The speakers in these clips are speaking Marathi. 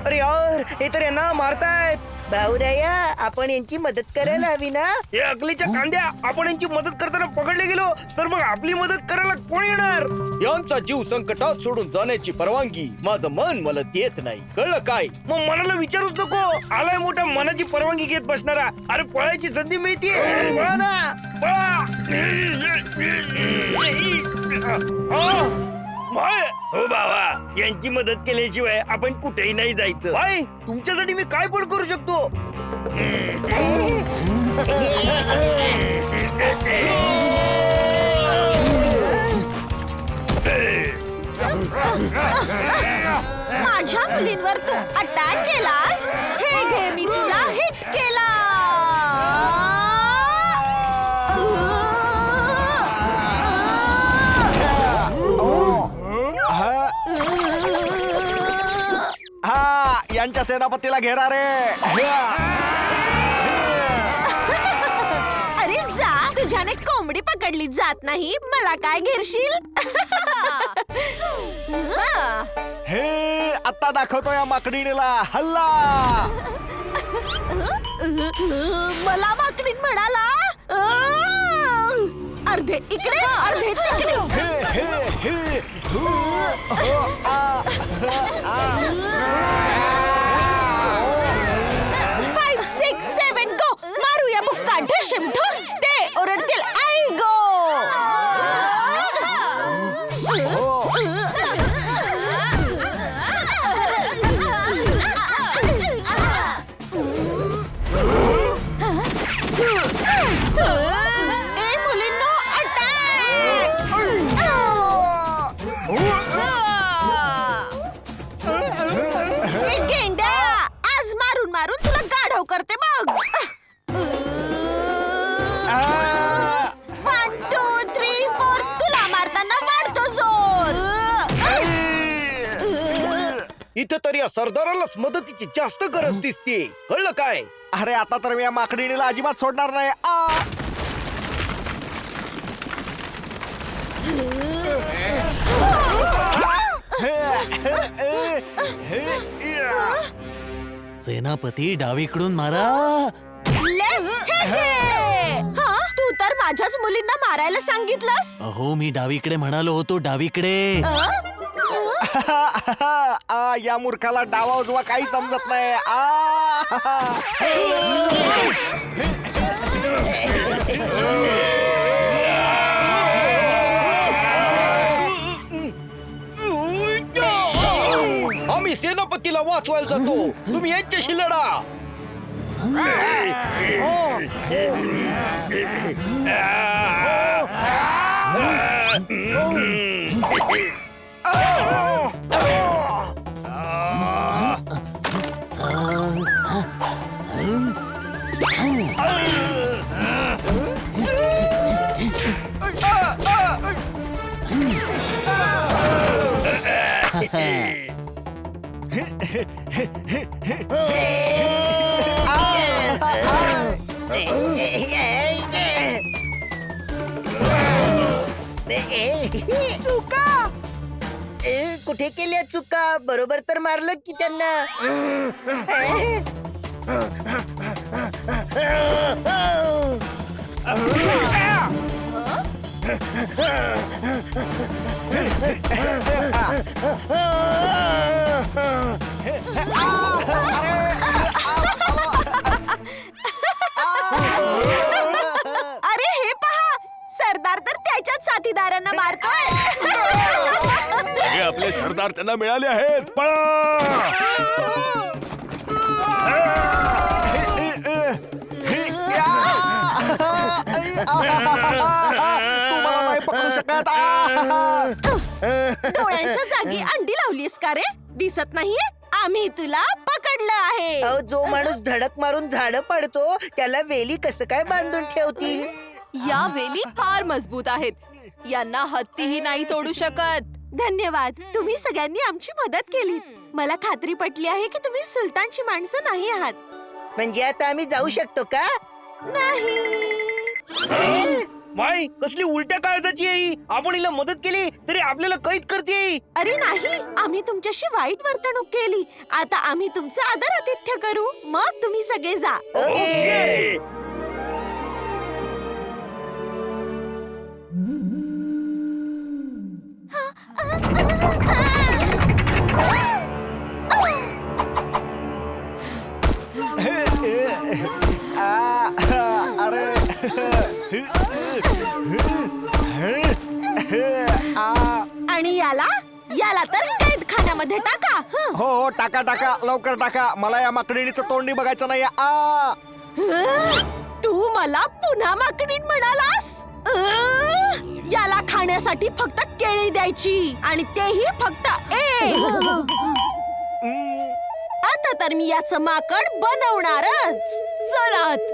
अरे यार, हे तर यांना मारतायत. भाऊराया, आपण यांची मदत करायला हवी ना. हे अकलीच्या कांद्या, आपण यांची मदत करताना पकडले गेलो तर मग आपली मदत करायला कोण येणार? यांचा जीव संकटात सोडून जाण्याची परवानगी माझं मन मला देत नाही, कळलं काय? मग मनाला विचारूच नको. आलाय मोठा मनाची परवानगी घेत बसणारा. अरे पळायची संधी मिळते, पळा ना, पळा. हो बाबा, यांची मदत केल्याशिवाय आपण कुठेही नाही जायचं. भाई, तुमच्यासाठी मी काय पण करू शकतो. माझ्या मुलींवर तू अटॅक केलास. हे घे, मी तुला हिट केला. हा, यांच्या सेनापतीला घेरा रे. अरे जा, तुझ्याने कोंबडी पकडली जात नाही, मला काय घेरशील? हे आता दाखवतो या माकडीला हल्ला. मला माकडीन म्हणाला. अर्धे इकडे, अर्धे तिकडे. हे हे हे हु, हो, आ, आ. 5, 6, 7 गो. मारूया बुक्का ढशिमढो. ते ओरडतील आई गो. ए मुलींनो, अटॅक. ए गेंड्या, आज मारून मारून तुला गाढव करते बघ. 1, 2, 3, 4. तुला मारताना वाढतो जोर. इथे तर या सरदारालाच मदतीची जास्त गरज दिसते, कळलं काय? अरे आता तर मी या माकडीला अजिबात सोडणार नाही. सेनापती डावीकडून मारा. लेफ्ट. हा, तू तर माझ्याच मुलींना मारायला सांगितलंस. अहो, मी डावीकडे म्हणालो होतो, डावीकडे. या मूर्खाला डावा उजवा काही समजत नाही. आम्ही सेनापतीला वाचवायला जातो, तुम्ही यांच्याशी लढा. चुका. कुठे केल्या चुका? बरोबर तर मारलं की त्यांना. अरे हे पहा, सरदार तर त्याच्याच साथीदारांना मारतोय. अरे आपले सरदार त्यांना मिळाले आहेत. तुम्हाला नाही पकडू शकत. डोळ्यांच्या जागी अंडी लावलीस का रे? दिसत नाहीये? आम्ही तुला पकडलं आहे. जो माणूस धडक मारून झाडं पडतो त्याला वेली कसं काय बांधून ठेवतील? या वेली फार मजबूत आहेत, यांना हत्तीही नाही तोडू शकत. धन्यवाद, तुम्ही सगळ्यांनी आमची मदत केली. मला खात्री पटली आहे की तुम्ही सुलतानची माणसं नाही आहात. म्हणजे आता आम्ही जाऊ शकतो का? नाही. माय कसली उलट्या काळजाची आहे ही. आपण हिला मदत केली तरी आपल्याला कैद करते. अरे नाही, आम्ही तुमच्याशी वाईट वर्तणूक केली. आता आम्ही तुमचं आदर आतिथ्य करू, मग तुम्ही सगळे जा. ओके. अरे आणि याला तर कैद खान्यामध्ये टाका. हं. हो हो, टाका टाका, लवकर टाका. मला या माकडीचं तोंडी बघायचं नाही. तू मला पुन्हा माकडीण म्हणालास? याला खाण्यासाठी फक्त केळी द्यायची आणि तेही फक्त एक. आता तर मी याचं माकड बनवणारच. चल आत.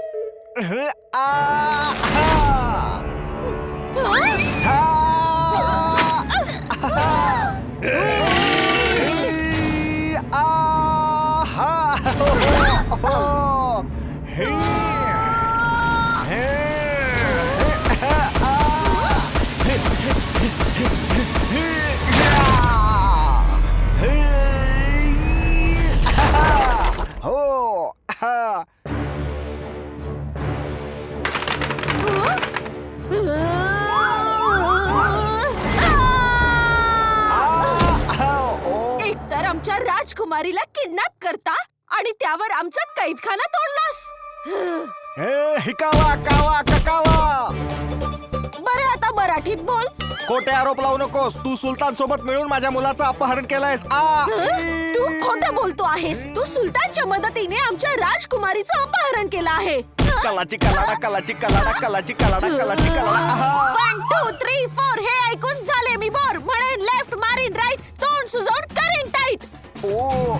एकतर आमच्या राजकुमारीला किडनॅप करता आणि त्यावर आमचा कैदखाना तोडलास. हिकावा कावा ककावा. बरं, आता मराठीत बोल. खोटे आरोप लावू नकोस. तू सुलतान सोबत मिळून माझ्या मुलाचं अपहरण केलंयस. तू खोटं बोलतो आहेस. तू सुलतानच्या मदतीने आमच्या राजकुमारीचं अपहरण केलं आहे. कलाची कलाडा, कलाची कलाडा, कलाची कलाडा, कलाची कलाडा. 1 2 3 4 हे ऐकून झाले मी बोर. म्हणेन लेफ्ट, मारीन राईट, तोंड सुजवून करीन टाईट. ओ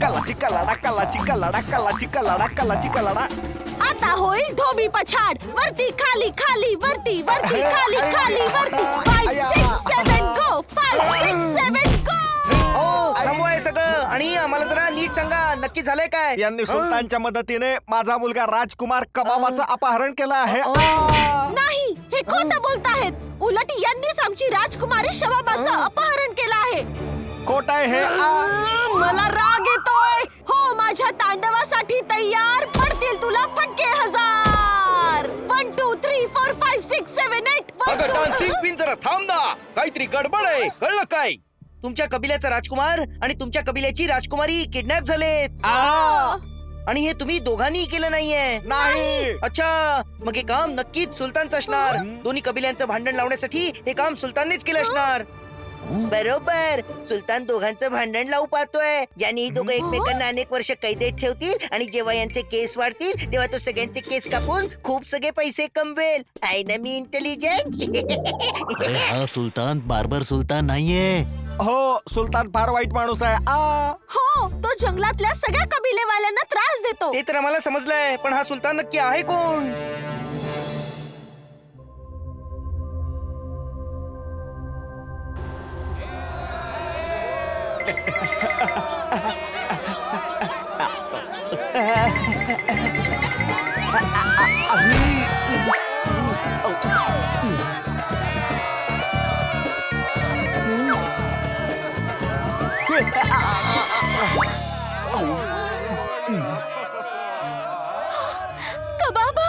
कलाची कलाडा, कलाची कलाडा, कलाची कलाडा, कलाची कलाडा. आता होईल धोबी पछाड. वरती खाली खाली वरती वरती खाली खाली वरती. 5 6 7 गो. 5 6 7 गो. हो, थांबवाय सगळं आणि आम्हाला जरा नीट सांगा, नक्की झालंय काय? यांनी सुलतानच्या मदतीने माझा मुलगा राजकुमार कबाबाचं अपहरण केलं आहे. नाही, हे खोटं बोलताहेत. उलट यांनीच आमची राजकुमारी शबाबाचं अपहरण केलं आहे. खोट आहे हे. मला राग येतोय. हो, माझ्या तांडवासाठी तयार. पडतील तुला फटके 1000. 1 2 3 4 5 6 7 8. अगं डान्सिंग क्वीन, जरा थांब ना. काहीतरी गडबड आहे, कळलं काय? तुमच्या कबिल्याचा राजकुमार आणि तुमच्या कबिल्याची राजकुमारी किडनॅप झालेत. आणि हे तुम्ही दोघांनी केलं नाहीये. नाही. अच्छा, मग हे काम नक्कीच सुलतानचं असणार. दोन्ही कबिल्यांचं भांडण लावण्यासाठी हे काम सुलताननेच केलं असणार. बरोबर, सुलतान दोघांचं भांडण लावू पाहतोय, ज्याने ही दोघं एकमेकांना अनेक वर्ष कैदेत ठेवतील आणि जेव्हा यांचे केस वाढतील तेव्हा तो सगळ्यांचे केस कापून खूप सगळे पैसे कमवेल. आहे ना मी इंटेलिजंट? अरे हा सुलतान बार्बर सुलतान नाहीये. हो, सुलतान फार वाईट माणूस आहे. हो, तो जंगलातल्या सगळ्या कबिलेवाल्यांना त्रास देतो. ते तर आम्हाला समजलंय, पण हा सुलतान नक्की आहे कोण? कबाबा.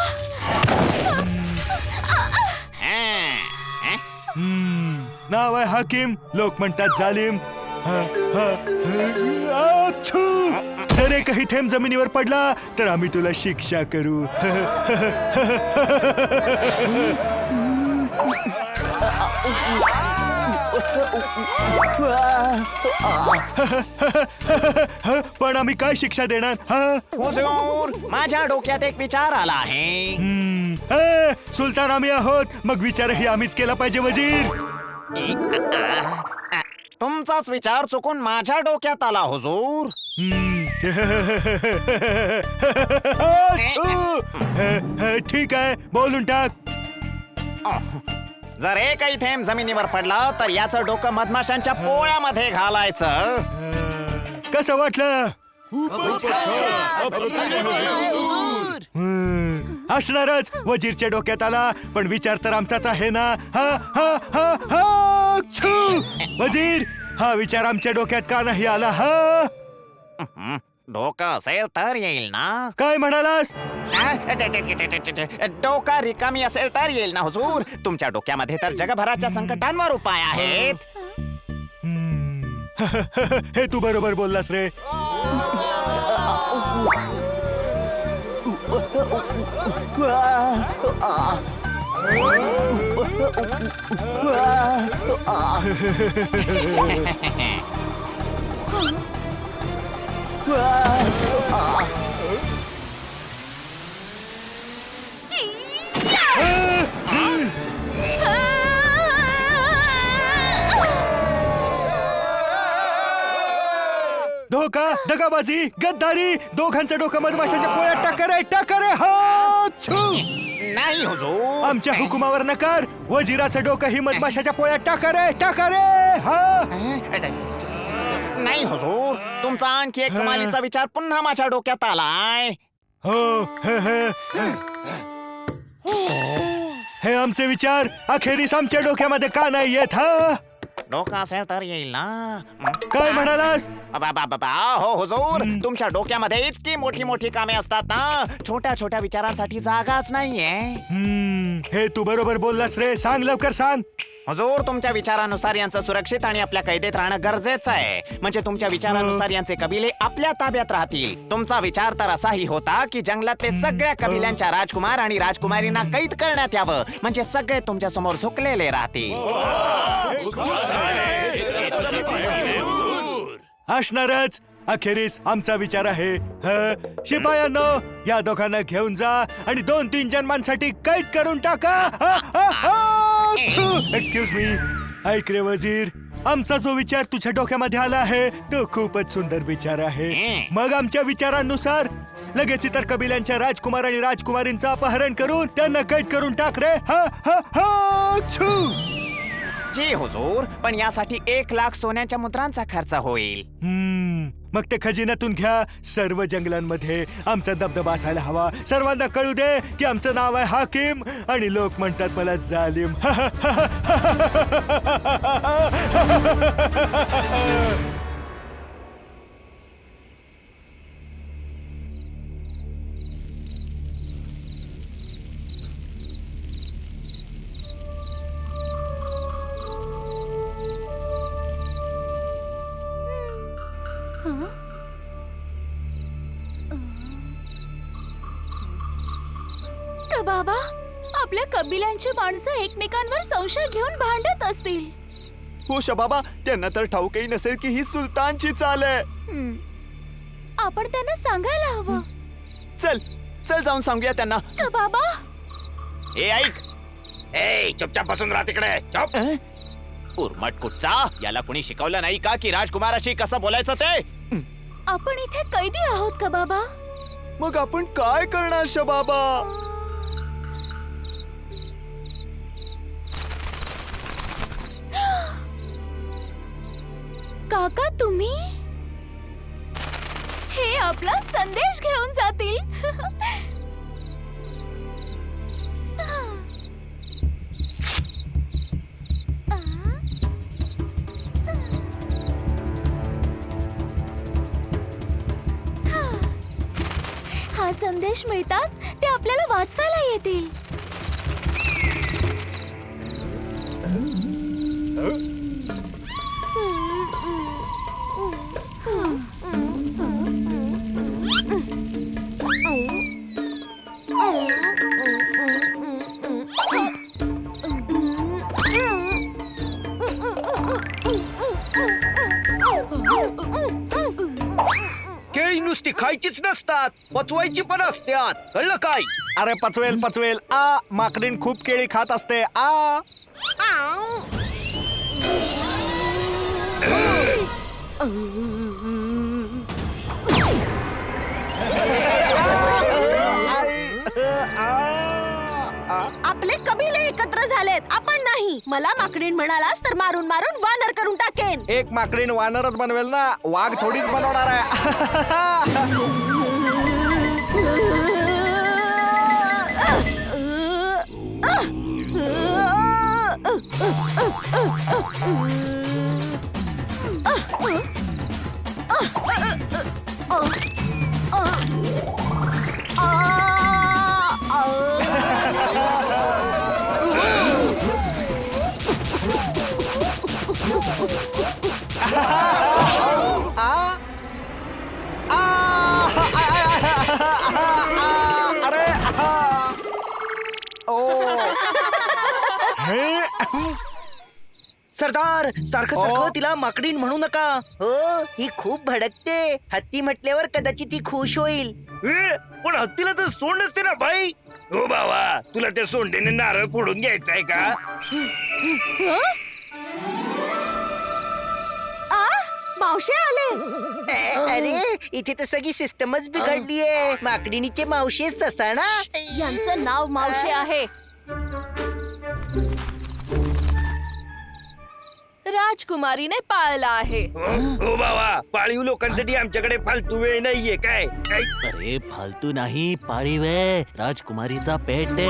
नाव आहे हाकीम, लोक म्हणतात जालिम. जर एकही थेंब जमिनीवर पडला तर आम्ही तुला शिक्षा करू. पण आम्ही काय शिक्षा देणार? हुजूर, माझ्या डोक्यात एक विचार आला आहे. सुलतान आम्ही आहोत, मग विचारही आम्हीच केला पाहिजे वजीर. तुमचाच विचार चुकून माझ्या डोक्यात आला हुजूर. ठीक आहे, बोलून टाक. जर एकही थेंब जमिनीवर पडला तर याचं डोकं मधमाशांच्या पोळ्यामध्ये घालायचं. कसं वाटलं? असणारच, वजीरच्या डोक्यात आला, पण विचार तर आमचाच आहे ना. हा हा हा हा छू! वजीर, हा विचार आमच्या डोक्यात का नाही आला? हा डोकं असेल तर येईल ना. काय म्हणालास? डोका रिकामी असेल तर येईल ना हुजूर. तुमच्या डोक्यामध्ये तर जगभराच्या संकटांवर उपाय आहेत. हे तू बरोबर बोललास रे. धोका, दगाबाजी, गद्दारी, दोघांचं डोकं मधमाशाच्या पोळ्यात टाका रे, टाका रे. हा छू! नाही हुजूर. आमच्या हुकुमावर नकार. वजिराचं डोकं ही मधमाशाच्या पोळ्यात टाका रे, टाका रे. हा नाही हुजूर. तुमचा आणखी एक कमालीचा विचार पुन्हा माझ्या डोक्यात आलाय. हो, हे आमचे विचार अखेरीस आमच्या डोक्यामध्ये का नाही येत? हा डोकं असेल तर येईल ना. काय म्हणालास? हो हुजूर, तुमच्या डोक्यामध्ये इतकी मोठी मोठी कामे असतात ना, छोट्या छोट्या विचारांसाठी जागाच नाहीये. हे तू बरोबर बोललास रे. सांग, लवकर सांग. हुजूर, तुमच्या विचारानुसार यांचं सुरक्षित आणि आपल्या कैदेत राहणं गरजेचं आहे. म्हणजे तुमच्या विचारानुसार यांचे कबिले आपल्या ताब्यात राहतील. तुमचा विचार तर असाही होता की जंगलातले सगळ्या कबिल्यांच्या राजकुमार आणि राजकुमारींना कैद करण्यात यावं, म्हणजे सगळे तुमच्या समोर झुकलेले राहतील. असणारच. अखेरीस आमचा विचार आहे. शिपायांनो, या दोघांना घेऊन जा आणि 2-3 जन्मांसाठी कैद करून टाका. Excuse me. ऐक रे वजीर, आमचा जो विचार तुझ्या डोक्यामध्ये आला आहे तो खूपच सुंदर विचार आहे. मग आमच्या विचारांनुसार लगेच इतर कबिल्यांच्या राजकुमार आणि राजकुमारींचं अपहरण करून त्यांना कैद करून टाक रे. हा हा हा छू! जी हुजूर, पण यासाठी 1 लाख सोन्याच्या मुद्रांचा खर्च होईल. मग ते खजिन्यातून घ्या. सर्व जंगलांमध्ये आमचा दबदबा असायला हवा. सर्वांना कळू दे की आमचं नाव आहे हाकिम आणि लोक म्हणतात मला जालिम. का बाबा, आपल्या कबिल्यांची माणसं एकमेकांवर संशय घेऊन भांडत असतील. हो शबाबा, त्यांना तर ठाऊकही नसेल की ही सुलतानची चाल आहे. आपण त्यांना सांगायला हवं. चल चल जाऊन सांगूया त्यांना. का बाबा, ए ऐक, ए चुपचाप बसून राहा तिकडे. चुप. उर्मट कुठचा, याला कुणी शिकवलं नाही का की राजकुमाराशी कसं बोलायचं ते? आपण इथे कैदी आहोत का बाबा? मग आपण काय करणार शबाबा? काका, तुम्ही? हे आपला संदेश घेऊन जातील. हा संदेश मिळताच ते आपल्याला वाचवायला येतील. केळी नुसती खायचीच नसतात, पचवायची पण असतात. कळलं काय? अरे पचवेल पचवेल. आ माकडीन खूप केळी खात असते. आ आहेत, आपण नाही. मला माकडीण म्हणालास तर मारून मारून वानर करून टाकेन. एक माकडीण वानरच बनवेल ना, वाघ थोडीच बनवणार आहे. अरे सरदार, सारखं सारखं तिला माकडीण म्हणू नका. हो, ही खूप भडकते. हत्ती म्हटल्यावर कदाचित ती खुश होईल. पण हत्तीला तर सोंड असते ना भाई. हो बाबा, तुला त्या सोंडेने नारळ फोडून घ्यायचा आहे का? मावशी आले. अरे, इथे तर सगळी सिस्टमच बिघडलीये. माकडीणीचे मावशी ससाणा. यांचं नाव मावशी आहे. राजकुमारीने पाळला आहे. हो बाबा, पाळीव लोकांसाठी आमच्याकडे फालतू वेळ नाहीये काय? अरे फालतू नाही, पाळीव आहे, राजकुमारीचा पेट आहे.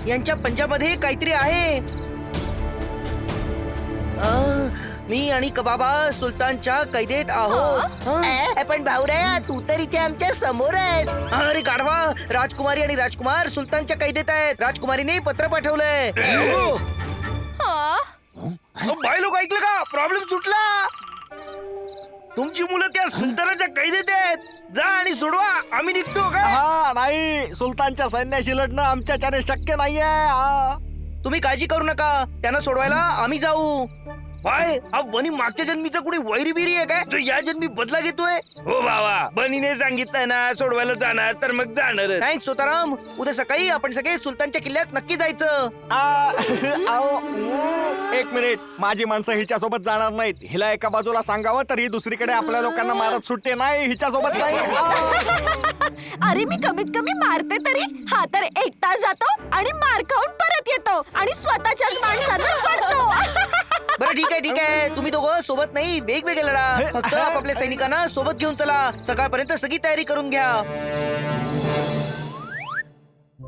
यांच्या पंजामध्ये काहीतरी आहे. मी आणि कबाबा सुलतानच्या कैदेत आहोत. पण भाऊराया, तू तर इथे आमच्या समोर आहेस. अरे गाढवा, राजकुमारी आणि राजकुमार सुलतानच्या कैदेत आहेत. राजकुमारीने पत्र पाठवलंय. भाई लोक ऐकलं का? प्रॉब्लेम सुटला. तुमची मुलं त्या सुलतानाच्या कैदेत आहेत. जा आणि सोडवा, आम्ही निघतो का? हा नाही, सुलतानच्या सैन्याशी लढणं आमच्याच्याने शक्य नाहीये. तुम्ही काळजी करू नका, त्यांना सोडवायला आम्ही जाऊ. भाई, हा बनी मागच्या जन्मीचा कुठे वैरी बिरी आहे काय, जो या जन्मी बदला घेतोय? हो बाबा, बनीने सांगितलंय ना सोडवायला जाणार तर मग जाणार. थँक्स सोताराम. उद्या सकाळी आपण सगळे सुलतानच्या किल्ल्यात नक्की जायचं. एक मिनिट, माझी माणसं हिच्यासोबत जाणार नाहीत. हिला एका बाजूला सांगावं तर ही दुसरीकडे आपल्या लोकांना मारत सुटते. नाही, हिच्यासोबत नाही. अरे मी कमीत कमी मारते तरी. हा तर एक तास जातो आणि मार खाऊन परत येतो आणि स्वतःच्याच माणसांवर पडतो. बरं ठीक आहे, ठीक आहे. तुम्ही दोघं सोबत नाही, वेगवेगळे लढा. फक्त आपापल्या सैनिकांना सोबत घेऊन चला. सकाळपर्यंत सगळी तयारी करून घ्या.